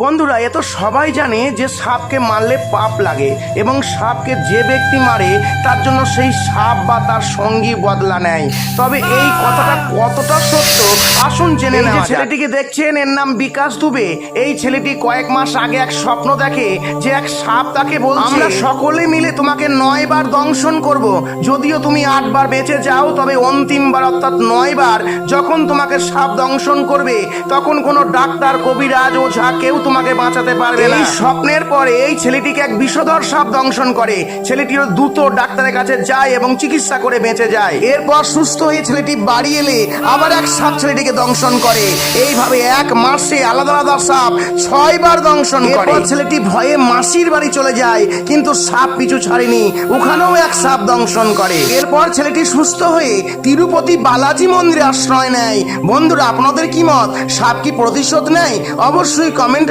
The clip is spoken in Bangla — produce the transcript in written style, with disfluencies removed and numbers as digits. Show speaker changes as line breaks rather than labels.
বন্ধুরা, এ তো সবাই জানে যে সাপকে মারলে পাপ লাগে এবং সাপকে যে ব্যক্তি মারে তার জন্য সেই সাপ বা তার সঙ্গী বদলা নেয়। তবে এই কথাটা কতটা সত্য আসুন জেনে নেওয়া যাক। ছেলেটিকে দেখছেন, এর নাম বিকাশ দুবে। এই ছেলেটি কয়েক মাস আগে এক স্বপ্ন দেখে যে এক সাপ তাকে বলছে, আমরা সকলে মিলে তোমাকে 9 বার দংশন করব। যদিও তুমি 8 বার বেঁচে যাও, তবে অন্তিমবার অর্থাৎ 9 বার যখন তোমাকে সাপ দংশন করবে তখন কোনো ডাক্তার, কবিরাজ, ওঝা কেউ তোমাকে বাঁচাতে পারবে না। এই স্বপ্নের পরে এই ছেলেটিকে এক বিষধর সাপ দংশন করে। ছেলেটিও দ্রুত ডাক্তারের কাছে যায় এবং চিকিৎসা করে বেঁচে যায়। এরপর সুস্থ হয়ে ছেলেটি বাড়ি এলে আবার এক সাপ ছেলেটিকে দংশন করে। এইভাবে এক মাসে আলাদা আলাদা সাপ 6 বার দংশন করে। ছেলেটি ভয়ে মাসির বাড়ি চলে যায়, কিন্তু সাপ পিছু ছাড়েনি, ওখানেও এক সাপ দংশন করে। এরপর ছেলেটি সুস্থ হয়ে তিরুপতি বালাজি মন্দিরে আশ্রয় নেয়। বন্ধুরা, আপনাদের কি মত? সাপ কি প্রতিশোধ নেয়? অবশ্যই কমেন্ট